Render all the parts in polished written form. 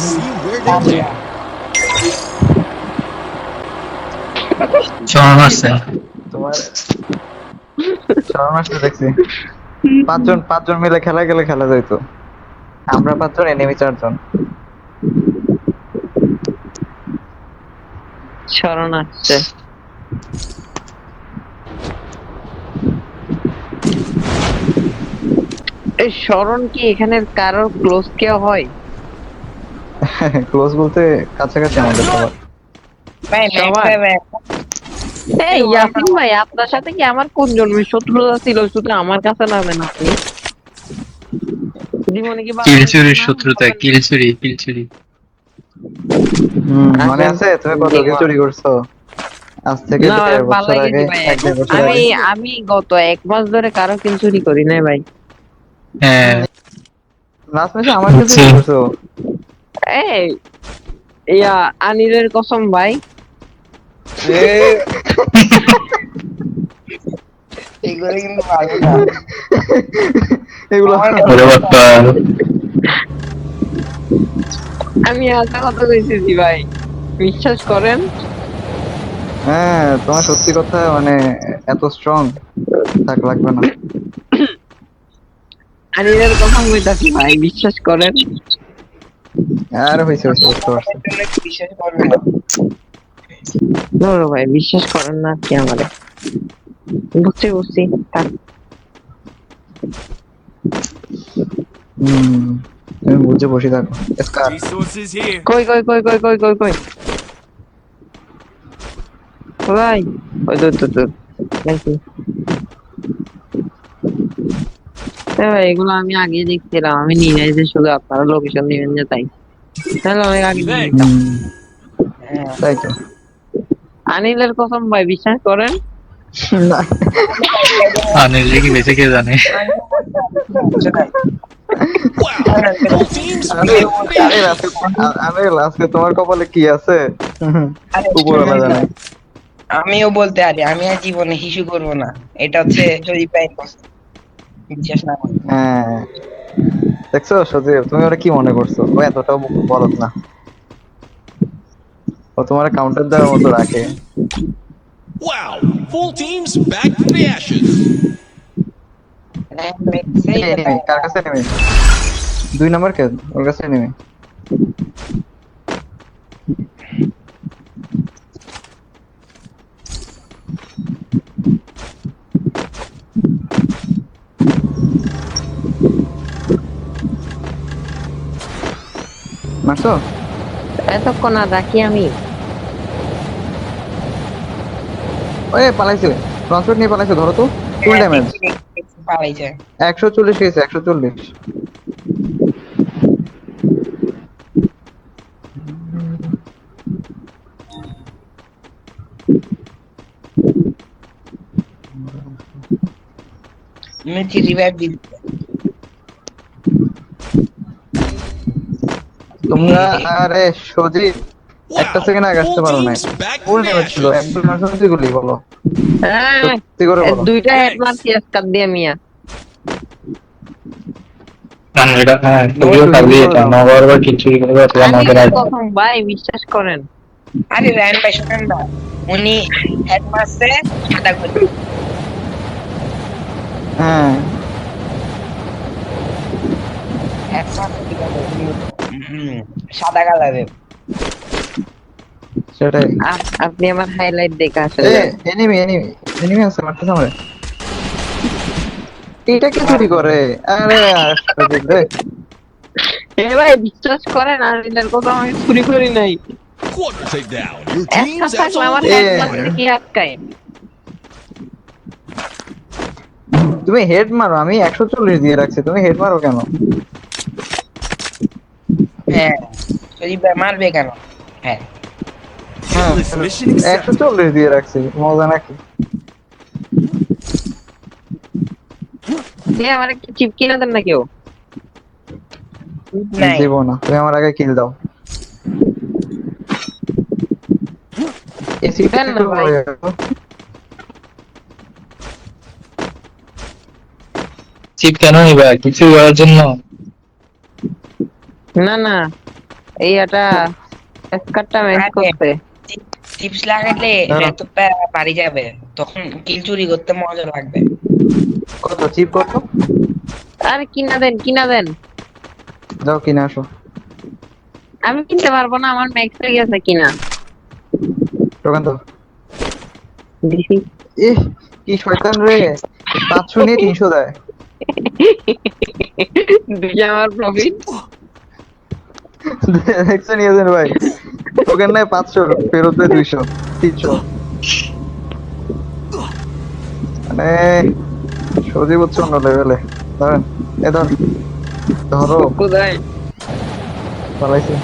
see where they live. শরণ আসছে। তোমার শরম আসছে দেখছি। পাঁচজন মিলে খেলা গেলে খেলা যাইতো। আমরা 5 জন, এনিমি 4 জন। শরণ আসছে। এই শরণ কি এখানের কারোর ক্লোজ কেউ হয়? ক্লোজ বলতে কাছাকাছি আমাদের সবার। ভাই সবার? এই ইয়াসিন ভাই, আপনার সাথে কি আমার কোন জন্মের শত্রুতা ছিল? শুধু আমার কাছে নামেন আপনি। জীবনে কি কিলচুরির শত্রুতা, কিলচুরি। মনে আছে তুমি কত কি চুরি করছো? আজ থেকে না 1.5 বছর পালাই আগে, গেছি ভাই। 1.5 বছর আমি আগে। আমি গত 1 মাস ধরে কারো কিল চুরি করি নাই ভাই। হ্যাঁ লাস্ট ম্যাচে আমার কাছে বুঝছি। চুরি করছো। এই ইয়া আনিলের কসম ভাই। এগুলো কিন্তু ভালো না। এগুলো ওরে বাপ্পা। আমি একটা কথা কইতেছি ভাই, বিশ্বাস করেন। হ্যাঁ, তোমার সত্যি কথা মানে এত স্ট্রং থাক লাগবে না। আনিলের কসম কইতাছি ভাই, বিশ্বাস করেন। আর হয়েছে বুঝতে পারছি। বিশ্বাস করবে না। ধরো ভাই, বিশ্বাস করেন না কি আমারে? বুঝছি থাক। তুমি বুঝে বসে থাকো। স্কার Resources here. কই ভাই, ওই তো নাকি? ভাই এগুলো আমি আগে দেখছিলাম, আমি নিয়ে নাই যে শুধু আপনারা লোকেশন দিবেন যে তাই। তাহলে অনেক আগে নিয়ে নিতাম। তাই তো। আনিলের কসম ভাই, বিশ্বাস করেন। না, আনিল কি বেঁচে কে জানে। Wow. Full teams আরে back to the আরে ashes. আজকে তোমার কপালে কি আছে উপরওয়ালা জানে। আমিও বলতে পারি, আমি আর জীবনে হিসু করব না। এটা হচ্ছে যদি পাই বিশ্বাস না করি। হ্যাঁ, দেখছো সজীব, তুমি ওরা কি মনে করছো? ও এতটাও বলদ না। ও তোমার কাউন্টার দেওয়ার মতো রাখে। Wow. Full teams back to the ashes. সেই এনিমি কার কাছে এনিমি? 2 নাম্বার কে? ওর কাছে এনিমি। মারছো? এতক্ষণ আর রাখি আমি। ওই পালাইছে, ট্রান্সপোর্ট নিয়ে পালাইছে, ধরো তো। Full damage. পালাইছে। 140 গেছে, 140। মেচি রিভাইভ দিতে। তোমরা আরে সজীব, একটা Wow. সেকেন্ড আগে আসতে Full পারো না। teams back to full the damage ছিল, ashes. একদম মারছো গুলি বলো, হ্যাঁ, সত্যি করে বলো। দুইটা হেড মারছি আজকাল দিয়ে মিয়া। এটা হ্যাঁ তোমার তুমিও দুই পারবি, করে এটা দাও। নগর বা খিচুড়ি করবে অথবা নগর আনিলের আসবে। কসম ভাই, বিশ্বাস করেন। আরে রায়ন ভাই শোনেন না, উনি হেড মারছে সাদা করে। হ্যাঁ, হেড মারছে ঠিক আছে, সাদা কালারের। সেটাই। আপনি আমার হাইলাইট দেখে আসেন এ যান। এনিমি এনিমি এনিমি আছে, মারতেছে আমারে। এটা কি চুরি করে? আরে সজীব রে। এ ভাই বিশ্বাস করেন, আনিলের কসম আমি চুরি করি নাই। Quadra takedown. Your একটা team's থাকলে আমার absolutely এ হেড মারতে dominating. কি আটকায়? তুমি হেড মারো, আমি 140 দিয়ে রাখছি, তুমি হেড মারো কেন? হ্যাঁ, যদি মারবে কেন? হ্যাঁ, হ্যাঁ, Hitless mission accepted. 140 দিয়ে রাখছি, মজা নাকি? দিয়ে আমার একটা চিপ কিনে দেন না কেউ। নাই। দিব না, তুমি আমার আগে কিল দাও। এসি দেন না ভাই। চিপ কেন নিবা? কিছু করার জন্য? না এই এটা স্কারটা ম্যাচ করতে চিপস লাগাইলে দাঁড়াও। এত বাড়ি যাবে, তখন কিল চুরি করতে মজা লাগবে। কত চিপ কত? আরে কিনা দেন যাও কিনে আসো। আমি কিনতে পারবো না, আমার ম্যাক্স হয়ে গেছে কিনা দোকান তো দিছি। কি শয়তান রে, 500 নিয়ে 300 দেয়। দুইটা আমার প্রফিট। দেখছো নিয়েছেন ভাই, ওখানে নাই 500 ফেরত দেয় 200 300। মানে সজি হচ্ছে অন্য লেভেলে। ধরেন এ ধরো কোথায় পালাইছে।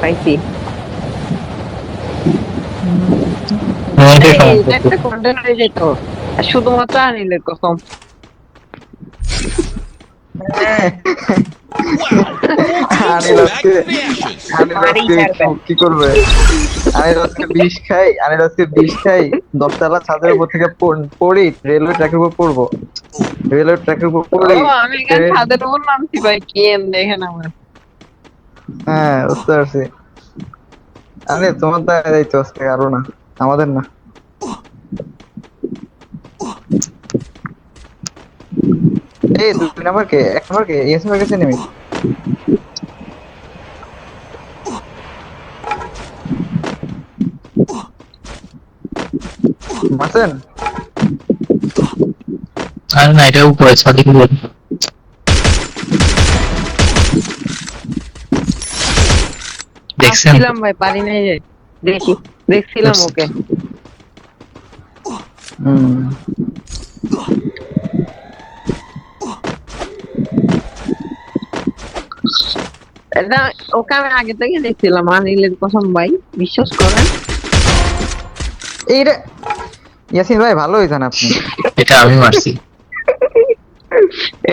সাইছি আমাকে এটা একটা কন্টেন্ট হয়ে যেত শুধুমাত্র আনিলের কসম। Wow, full teams back আজকে from the ashes. কি করবে? আনিল আজকে বিষ খাই 10 তলা ছাদের উপর থেকে পড়ি, রেলওয়ে ট্র্যাকের উপর পড়বো, রেলওয়ে ট্র্যাকের উপর পড়ি। ও আমি এখানে ছাদের উপর নামছি ভাই, কি দেখেন আমার। হ্যাঁ বুঝতে পারছি। আরে তোমার দায়িত্ব আজকে, আরো না আমাদের না। এই 2 নাম্বার কে 1 নাম্বার কে ইয়াসিন ভাই কাছে নেমি। মাসেন আর না, এটা উপরে ছাদি বল। দেখছেন আসছিলাম ভাই, পারি নাই যে দেখছিলাম ওকে। হুম এটা ওকে আমি আগে থেকে দেখছিলাম, আনিলের কসম ভাই, বিশ্বাস করেন। এই রে ইয়াসিন ভাই ভালো হইছেন আপনি। এটা আমি মারছি।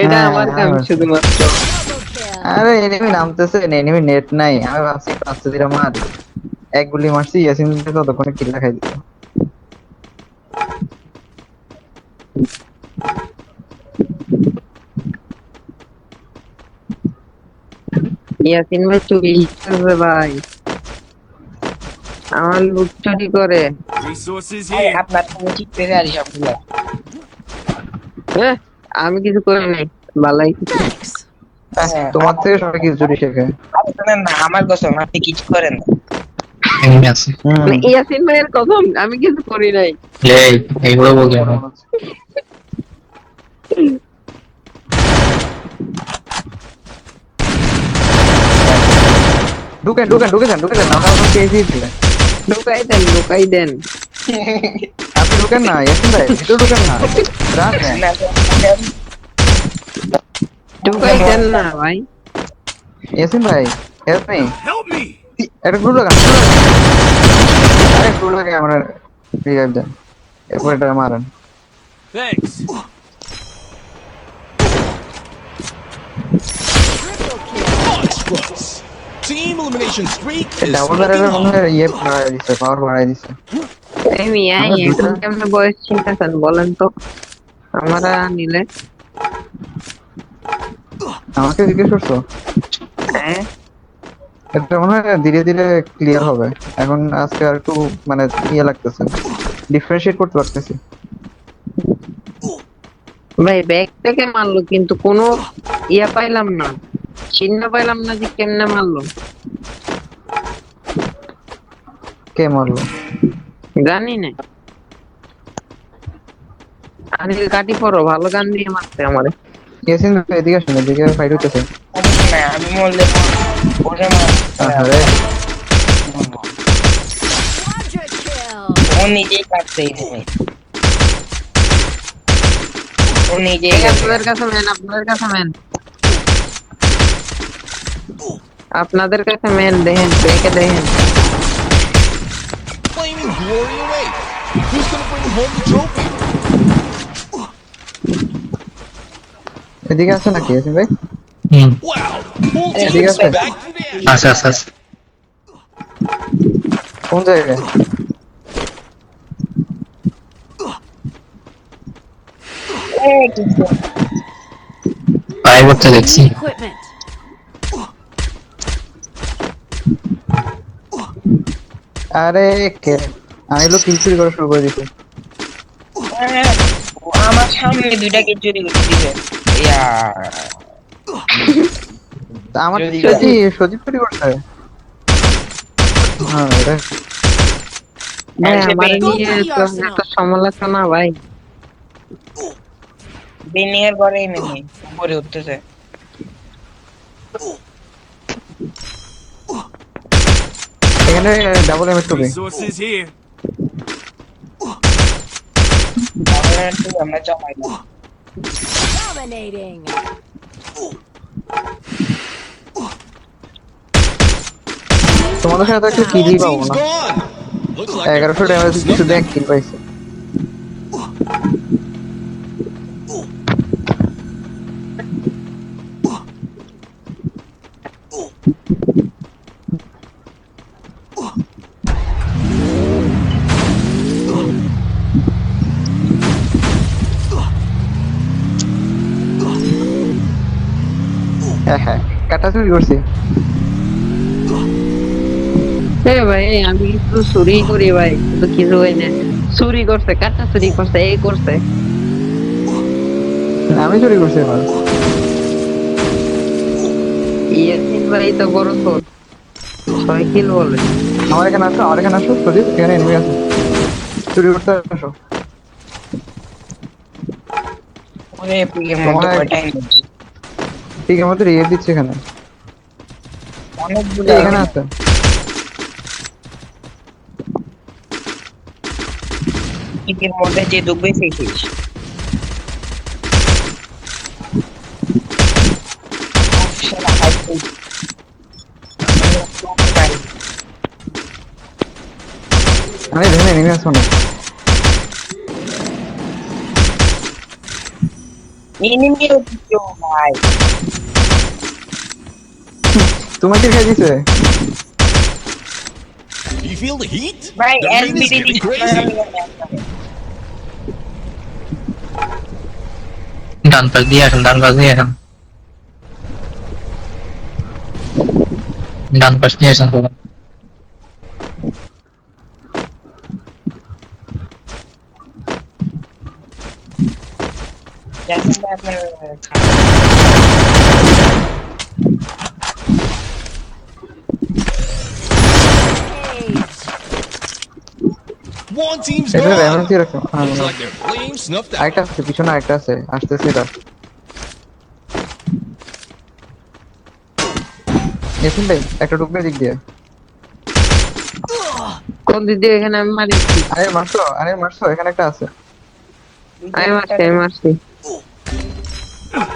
এটা হ্যাঁ, আমার কাম হ্যাঁ। শুধুমাত্র। আরে এনিমি নামতেছে, এনিমি নেট নাই, আমি ভাবছি আস্তে ধীরে মার, এক গুলি মারছি ইয়াসিন ততক্ষণে কিল্লা খাই দিত। ইয়াসিন ভাই চুরি করবে ভাই, আমার লুট চুরি করে। Resources এই here. আপনার তুমি ঠিক পেরে আর সবগুলো। আমি কিছু করি নাই বালাই। হ্যাঁ, তোমার থেকে সবাই কিছু চুরি শেখে। আপনি শোনেন না, আমার কসম আপনি কিছু করেন না। এমনি আছে। মানে ইয়াসিন ভাইয়ের কসম আমি কিছু করি নাই। এই এইগুলো বলতে না। ঢুকেন আমরা তো পেয়েছি দিলে। ঢুকাই দেন আপনি ঢুকেন না ইয়াসিন ভাই, ভিতরে ঢুকেন না, রাখেন। ঢুকাই দেন না ভাই। ইয়াসিন ভাই হেল্প মি, Help me. একটা গ্লু লাগান, আরে গ্লু লাগে আমরা রিভাইভ দেন, এরপর এটা মারেন। Thanks. Monstrous. Team elimination streak is double looking ব্যারেলের মনে on. হয় ইয়ে বাড়াই দিছে, পাওয়ার বাড়াই দিছে। এই মিয়া এখন কেমনে বয়স চিন্তাছেন বলেন তো, আমরা নিলে। আমাকে জিজ্ঞেস করছো? হ্যাঁ এটা মনে হয় ধীরে ধীরে ক্লিয়ার হবে, এখন আজকে আর একটু মানে ইয়ে লাগতেছে, ডিফারেন্সিয়েট করতে পারতেছি। ভাই ব্যাগ থেকে মারলো কিন্তু কোনো ইয়া পাইলাম না, চিহ্ন পাইলাম না যে কেমনে মারলো। কে মারলো? জানি না। আনিল কাটি পড়ো, ভালো গান দিয়ে মারতে আমারে। ইয়াসিন ভাই এদিকে আসুন, এদিকে ফাইট হইতেছে। না, আমি বললে ওরে আরে ও নিজেই কাটছে এই তুমি। ও নিজেই এই কাটছে। আপনাদের কাছে ম্যান, আপনাদের কাছে ম্যান দেখেন, ব্রেকে দেখেন। Claiming glory away. Who's gonna bring home the trophy? এদিকে আছে নাকি ইয়াসিন ভাই? Wow, full ঠিক teams আছে। back from the ashes. আচ্ছা আচ্ছা আচ্ছা। কোন জায়গায়? এই কিছু। 5 করতে দেখছি। Equipment. আরে কে আমি তো কিল চুরি করা শুরু করে দিছি। হ্যাঁ, আমার সামনে দুইটা কে চুরি করে দিছে। ইয়া তা আমার যদি- সজীব চুরি করছে। হ্যাঁ রে। ভাই সে আমার বেন- নিয়ে তো একটা সমালোচনা ভাই। বেনিয়ার ঘরে নেমে উপরে উঠতেছে। এখানে ডাবল এমএস টুবি। Resources here. আমরা চালাই না। Dominating. তোমাদের সাথে একটা All কিলই পাবো teams না। gone. Looks like 1100 they're damage snuffed শুধু এক out. কিল পাইছে। হ্যাঁ হ্যাঁ কাটা চুরি করছি। ভাই আমি কিন্তু চুরি করি ভাই, কিন্তু কিছু হয় না। চুরি করছে, কাটা চুরি করছে, এই করছে। আমি চুরি করছি এবার। ইয়াসিন ভাই তো বড় তোর 6 কিল বলে। আমার এখানে আসো সজীব, এখানে এনিমি আছে। চুরি করতে আসো। ওরে পিকের মধ্যে তোমার- কয়টা ঠিক আছে আমাদের ইয়ে দিচ্ছে এখানে। অনেকগুলো এই এখানে আছে। পিকের মধ্যে যে ডুববে সেই শেষ। শালা হাইট। আরে এখানে এনিমি আছে অনেক। এনিমি হচ্ছে ভাই। তোমাকে খেয়ে দিছে। Do you feel the heat? ভাই The rain is LBD getting crazy. ডান পাশ দিয়ে আসেন, ডান পাশ দিয়ে আসেন, ডান পাশ দিয়ে আসেন সবাই। One team's এটা gone. ড্যামেজ দিয়ে রাখো। হ্যাঁ Looks like their flames snuffed out. আরেকটা আছে, পিছনে আরেকটা আছে, আসতেছে এটা। এসুন ভাই একটা ঢুকবে দিক দিয়ে। কোন দিক দিয়ে? এখানে আমি মারিছি, আরে মারছো এখানে একটা আছে। আমি মারছি।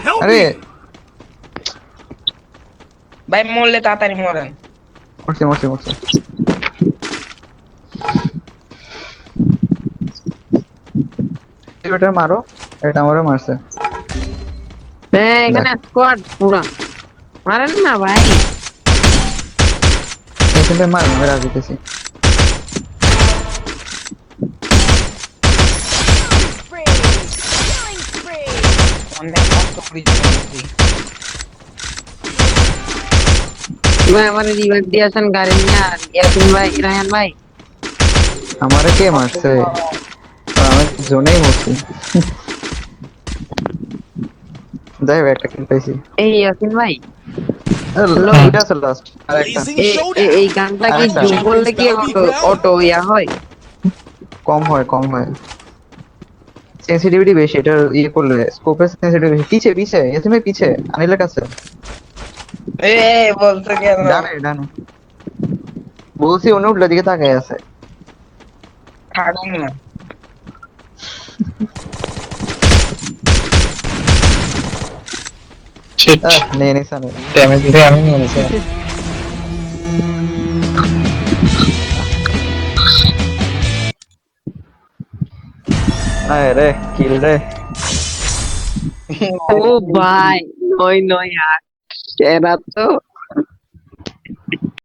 Help আরে me. ভাই মরলে তাড়াতাড়ি মরেন। মরছে। এটা মারো, এটা আমারও মারছে। হ্যাঁ এখানে স্কোয়াড পুরা। মারেন না ভাই। এখানে মার, আমি রাজ দিতেছি। Spree. Killing spree. অনেক কষ্ট করেছি। ভাই আমার রিভাইভ দিয়েছেন গাড়ি নিয়ে। আর ইয়াসিন ভাই, রায়ান ভাই, আমারে কে মারছে? আমি জোনেই মরছি। যাই হোক, একটা কিল পাইছি। এই ইয়াসিন ভাই, এটা আছে লাস্ট আরেকটা। Blazing showdown. এই গানটা কি আরেকটা। জুম করলে কি অটো ইয়া হয়? কম হয় সেনসিটিভিটি বেশি, এটা ইয়ে করলে স্কোপের সেনসিটিভিটি বেশি। পিছে এসএমএ পিছে আনিলের কাছে। এ বলছো কেন? ডানে বলছি, উনি উল্টো দিকে তাকায় আছে। ছাড়ুন না। শিট, নিয়ে নিছে আমি। ড্যামেজ দিয়ে আমি নিয়ে নিছি। আরে কিল রে। ও ভাই 9-9-8 এরা তো